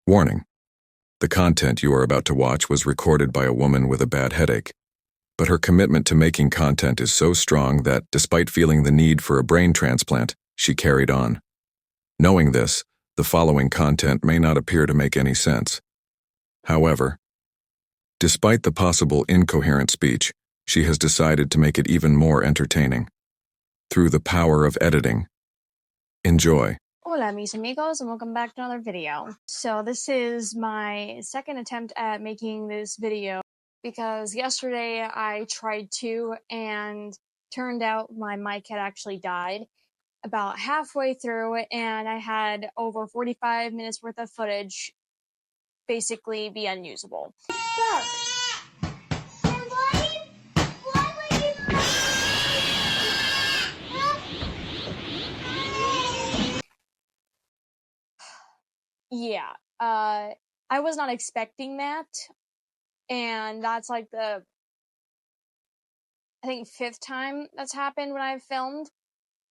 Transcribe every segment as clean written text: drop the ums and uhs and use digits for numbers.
Warning: the content you are about to watch was recorded by a woman with a bad headache, but her commitment to making content is so strong that, despite feeling the need for a brain transplant, she carried on. Knowing this, the following content may not appear to make any sense. However, despite the possible incoherent speech, she has decided to make it even more entertaining. Through the power of editing. Enjoy. Hola mis amigos, and welcome back to another video. So this is my second attempt at making this video because yesterday I tried to and turned out my mic had actually died about halfway through, and I had over 45 minutes worth of footage basically be unusable. Yeah, I was not expecting that, and that's like the, I think, 5th time that's happened when I've filmed.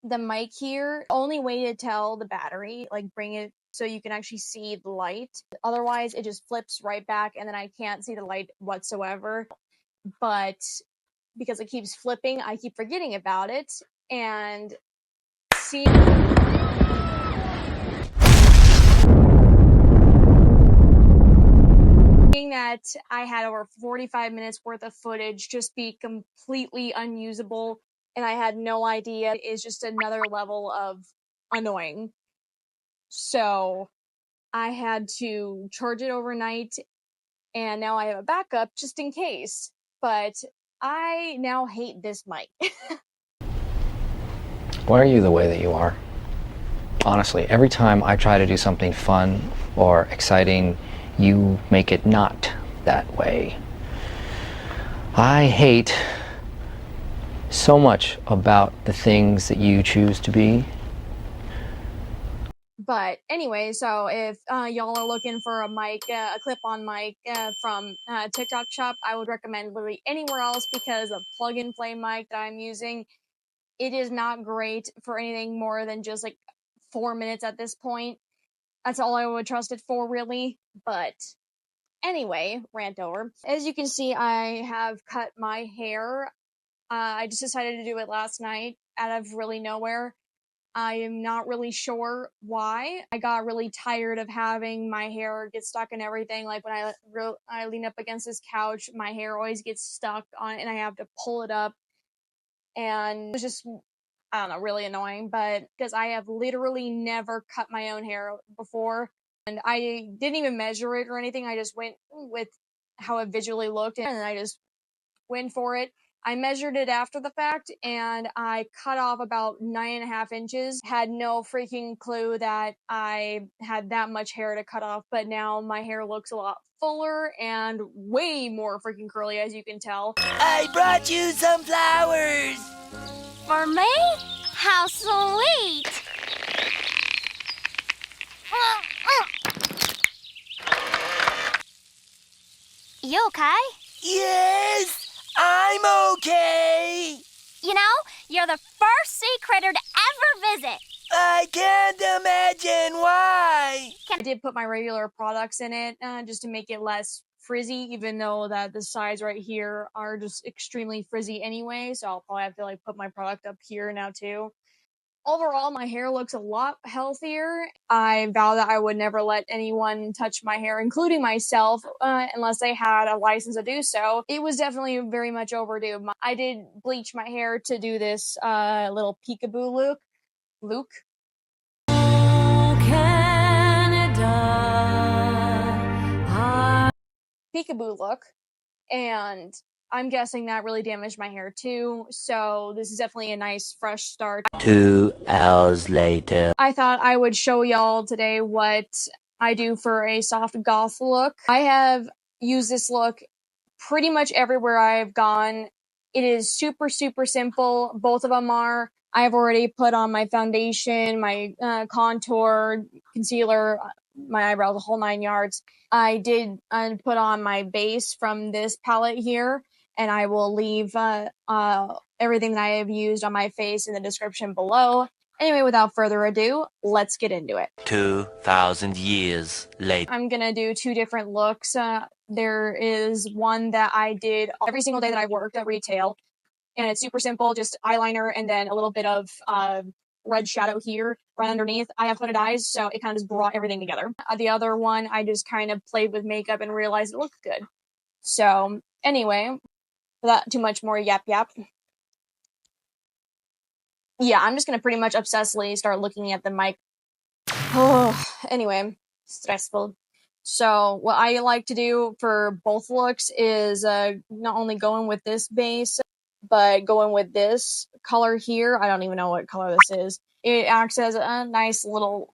The mic here, only way to tell the battery, like bring it so you can actually see the light. Otherwise, it just flips right back and then I can't see the light whatsoever. But because it keeps flipping, I keep forgetting about it and see that I had over 45 minutes worth of footage just be completely unusable, and I had no idea, is just another level of annoying. So I had to charge it overnight, and now I have a backup just in case. But I now hate this mic. Why are you the way that you are? Honestly, every time I try to do something fun or exciting, you make it not that way. I hate so much about the things that you choose to be. But anyway, so if y'all are looking for a mic, a clip-on mic from TikTok shop, I would recommend literally anywhere else, because the plug-and-play mic that I'm using, it is not great for anything more than just like 4 minutes at this point. That's all I would trust it for, really. But anyway, rant over. As you can see, I have cut my hair. I just decided to do it last night out of really nowhere. I am not really sure why. I got really tired of having my hair get stuck in everything. Like when I lean up against this couch, my hair always gets stuck on it and I have to pull it up. And it was just, I don't know, really annoying. But because I have literally never cut my own hair before, and I didn't even measure it or anything. I just went with how it visually looked, and I just went for it. I measured it after the fact, and I cut off about 9.5 inches. Had no freaking clue that I had that much hair to cut off, but now my hair looks a lot fuller and way more freaking curly, as you can tell. I brought you some flowers! For me? How sweet! You okay? Yes! I'm okay! You know, you're the first sea critter to ever visit. I can't imagine why! I did put my regular products in it just to make it less frizzy, even though that the sides right here are just extremely frizzy anyway, so I'll probably have to like put my product up here now too. Overall, my hair looks a lot healthier. I vow that I would never let anyone touch my hair, including myself, unless they had a license to do so. It was definitely very much overdue. I did bleach my hair to do this little peekaboo look. Peekaboo look, and I'm guessing that really damaged my hair too, so this is definitely a nice fresh start. 2 hours later. I thought I would show y'all today what I do for a soft goth look. I have used this look pretty much everywhere I've gone. It is super, super simple. Both of them are. I've already put on my foundation, my contour, concealer, my eyebrows, the whole 9 yards. I did put on my base from this palette here, and I will leave everything that I have used on my face in the description below. Anyway, without further ado, let's get into it. 2,000 years later. I'm gonna do two different looks. There is one that I did every single day that I worked at retail, and it's super simple, just eyeliner and then a little bit of red shadow here right underneath. I have hooded eyes, so it kind of just brought everything together. The other one, I just kind of played with makeup and realized it looked good. So anyway, without too much more yap. Yeah, I'm just gonna pretty much obsessively start looking at the mic. Oh, anyway, stressful. So what I like to do for both looks is not only going with this base, but going with this color here. I don't even know what color this is. It acts as a nice little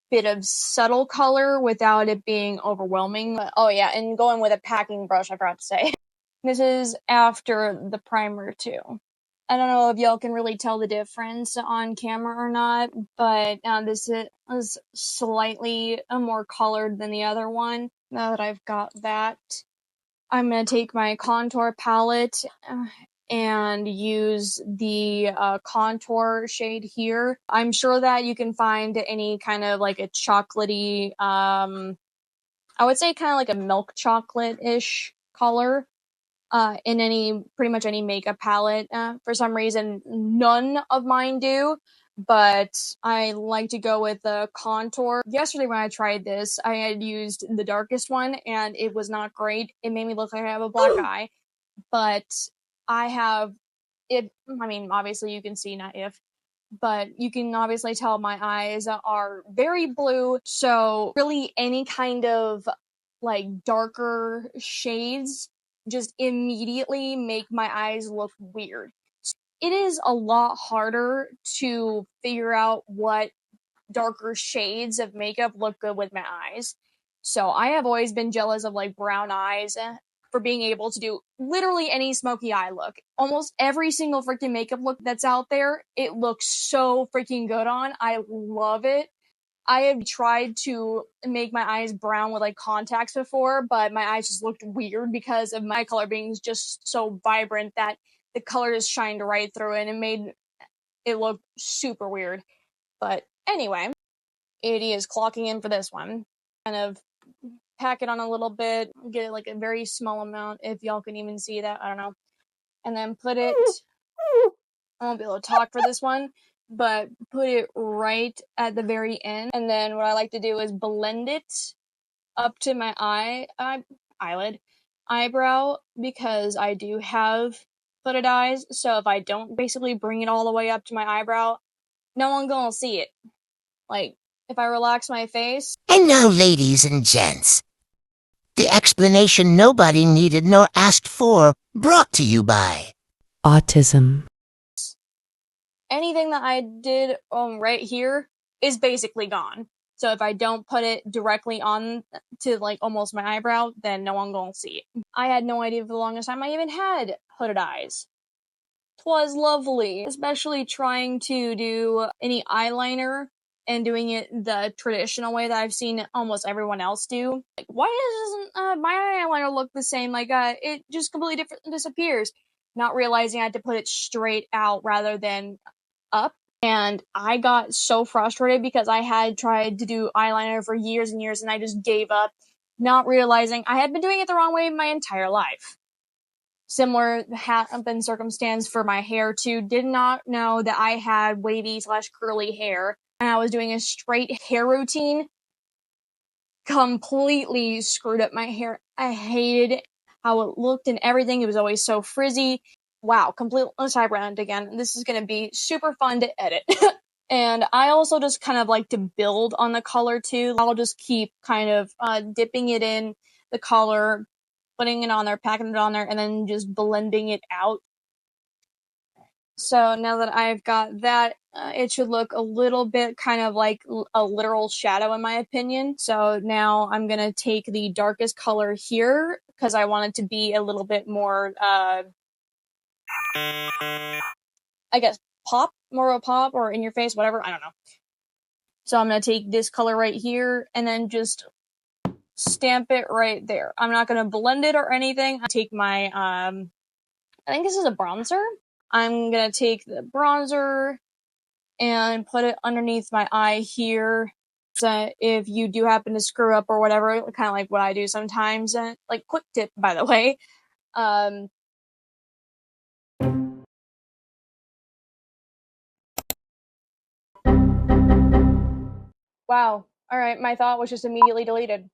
bit of subtle color without it being overwhelming. Oh yeah, and going with a packing brush, I forgot to say. This is after the primer too. I don't know if y'all can really tell the difference on camera or not, but this is slightly more colored than the other one. Now that I've got that, I'm going to take my contour palette and use the contour shade here. I'm sure that you can find any kind of like a chocolatey, I would say kind of like a milk chocolate-ish color. In pretty much any makeup palette. For some reason, none of mine do, but I like to go with the contour. Yesterday when I tried this, I had used the darkest one, and it was not great. It made me look like I have a black eye, but I have it. I mean, obviously you can see, not if, but you can obviously tell my eyes are very blue, so really any kind of like darker shades just immediately make my eyes look weird. It is a lot harder to figure out what darker shades of makeup look good with my eyes. So I have always been jealous of like brown eyes for being able to do literally any smoky eye look. Almost every single freaking makeup look that's out there, it looks so freaking good on. I love it. I have tried to make my eyes brown with like contacts before, but my eyes just looked weird because of my color being just so vibrant that the color just shined right through it and it made it look super weird. But anyway, it is clocking in for this one. Kind of pack it on a little bit, get like a very small amount if y'all can even see that. I don't know. And then put it, I won't be able to talk for this one, but put it right at the very end. And then what I like to do is blend it up to my eyelid, eyebrow, because I do have hooded eyes. So if I don't basically bring it all the way up to my eyebrow, no one gonna see it. Like, if I relax my face. And now, ladies and gents, the explanation nobody needed nor asked for, brought to you by autism. Anything that I did right here is basically gone. So if I don't put it directly on to like almost my eyebrow, then no one gonna see it. I had no idea for the longest time I even had hooded eyes. 'Twas lovely, especially trying to do any eyeliner and doing it the traditional way that I've seen almost everyone else do. Like, why doesn't my eyeliner look the same? Like, it just completely different disappears. Not realizing I had to put it straight out rather than up. And I got so frustrated because I had tried to do eyeliner for years and years and I just gave up, not realizing I had been doing it the wrong way my entire life. Similar happened circumstance for my hair too. Did not know that I had wavy/curly hair and I was doing a straight hair routine. Completely screwed up my hair. I hated how it looked and everything. It was always so frizzy. Wow, completely sideburn again. This is gonna be super fun to edit. And I also just kind of like to build on the color too. I'll just keep kind of dipping it in the color, putting it on there, packing it on there, and then just blending it out. So now that I've got that, it should look a little bit kind of like a literal shadow in my opinion. So now I'm going to take the darkest color here because I want it to be a little bit more, I guess, more of a pop or in your face, whatever. I don't know. So I'm going to take this color right here and then just stamp it right there. I'm not going to blend it or anything. I take my, I think this is a bronzer. I'm going to take the bronzer and put it underneath my eye here. So if you do happen to screw up or whatever, kind of like what I do sometimes, like quick tip, by the way. Wow. All right, my thought was just immediately deleted.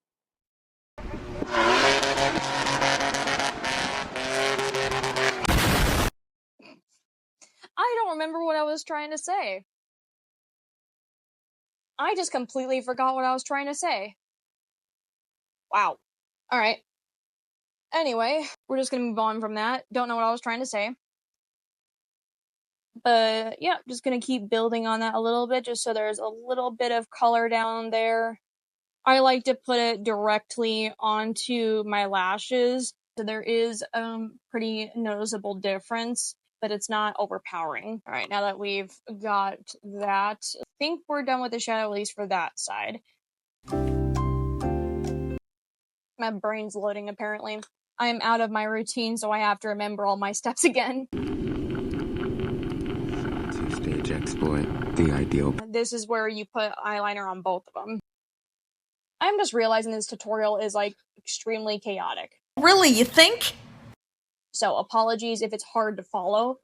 I don't remember what I was trying to say. I just completely forgot what I was trying to say. Wow. All right. Anyway, we're just gonna move on from that. Don't know what I was trying to say. But yeah, just gonna keep building on that a little bit just so there's a little bit of color down there. I like to put it directly onto my lashes. So there is pretty noticeable difference, but it's not overpowering. All right, now that we've got that, I think we're done with the shadow, at least for that side. My brain's loading, apparently. I'm out of my routine, so I have to remember all my steps again. Two-stage exploit, the ideal. This is where you put eyeliner on both of them. I'm just realizing this tutorial is, like, extremely chaotic. Really, you think? So apologies if it's hard to follow.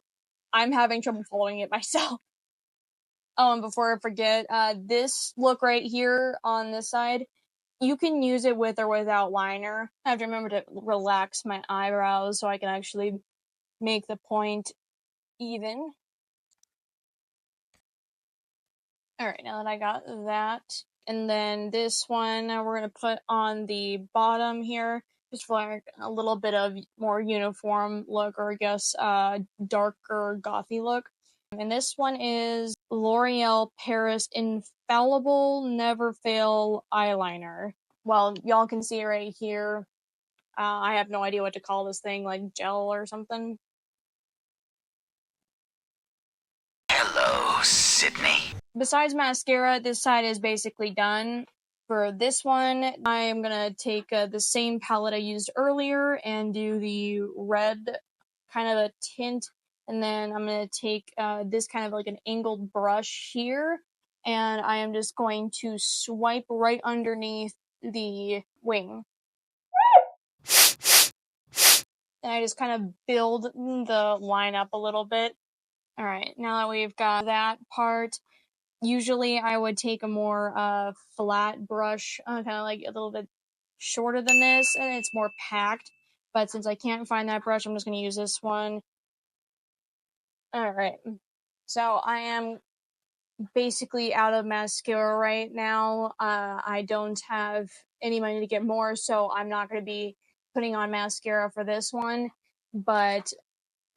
I'm having trouble following it myself. Oh, and before I forget, this look right here on this side, you can use it with or without liner. I have to remember to relax my eyebrows so I can actually make the point even. Alright, now that I got that, and then this one we're going to put on the bottom here, just for like a little bit of more uniform look, or I guess darker gothy look. And this one is L'Oreal Paris Infallible Never Fail Eyeliner. Well, y'all can see right here. I have no idea what to call this thing, like gel or something. Hello, Sydney. Besides mascara, this side is basically done. For this one, I am gonna take the same palette I used earlier and do the red kind of a tint, and then I'm gonna take this kind of like an angled brush here, and I am just going to swipe right underneath the wing. And I just kind of build the line up a little bit. Alright, now that we've got that part, usually I would take a more flat brush, kind of like a little bit shorter than this, and it's more packed. But since I can't find that brush, I'm just going to use this one. Alright, so I am basically out of mascara right now. I don't have any money to get more, so I'm not going to be putting on mascara for this one. But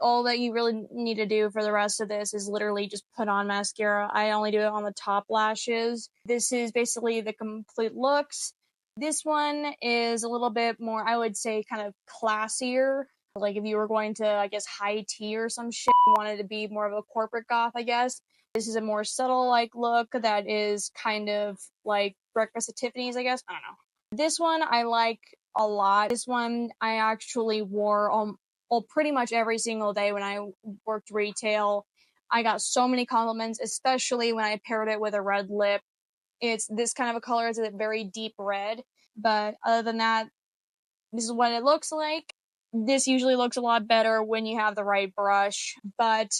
all that you really need to do for the rest of this is literally just put on mascara. I only do it on the top lashes. This is basically the complete looks. This one is a little bit more, I would say, kind of classier. Like if you were going to, I guess, high tea or some shit, you wanted to be more of a corporate goth, I guess. This is a more subtle, like, look that is kind of like Breakfast at Tiffany's, I guess. I don't know. This one I like a lot. This one I actually wore pretty much every single day when I worked retail. I got so many compliments, especially when I paired it with a red lip. It's this kind of a color. It's a very deep red. But other than that, this is what it looks like. This usually looks a lot better when you have the right brush. But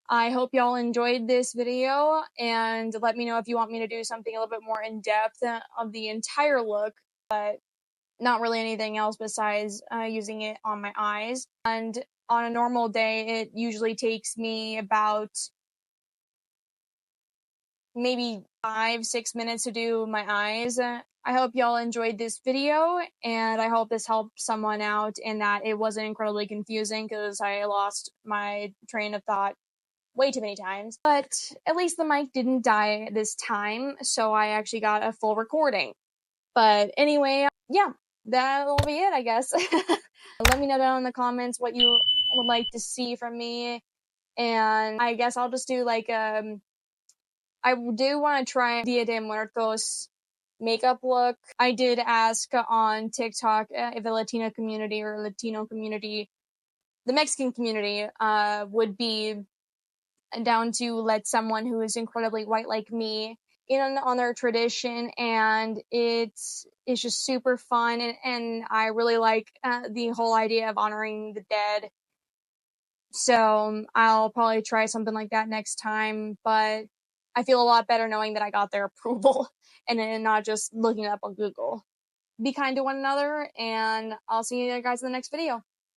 I hope y'all enjoyed this video, and let me know if you want me to do something a little bit more in depth of the entire look. But not really anything else besides using it on my eyes. And on a normal day, it usually takes me about maybe 5-6 minutes to do my eyes. I hope y'all enjoyed this video, and I hope this helped someone out and that it wasn't incredibly confusing, because I lost my train of thought way too many times. But at least the mic didn't die this time, so I actually got a full recording. But anyway, yeah, that'll be it, I guess. Let me know down in the comments what you would like to see from me. And I guess I'll just do like, I do want to try Dia de Muertos makeup look. I did ask on TikTok if the Latino community or Latino community, the Mexican community, would be down to let someone who is incredibly white like me in on their tradition, and it's just super fun, and I really like the whole idea of honoring the dead. So I'll probably try something like that next time, but I feel a lot better knowing that I got their approval and then not just looking it up on Google. Be kind to one another, and I'll see you guys in the next video.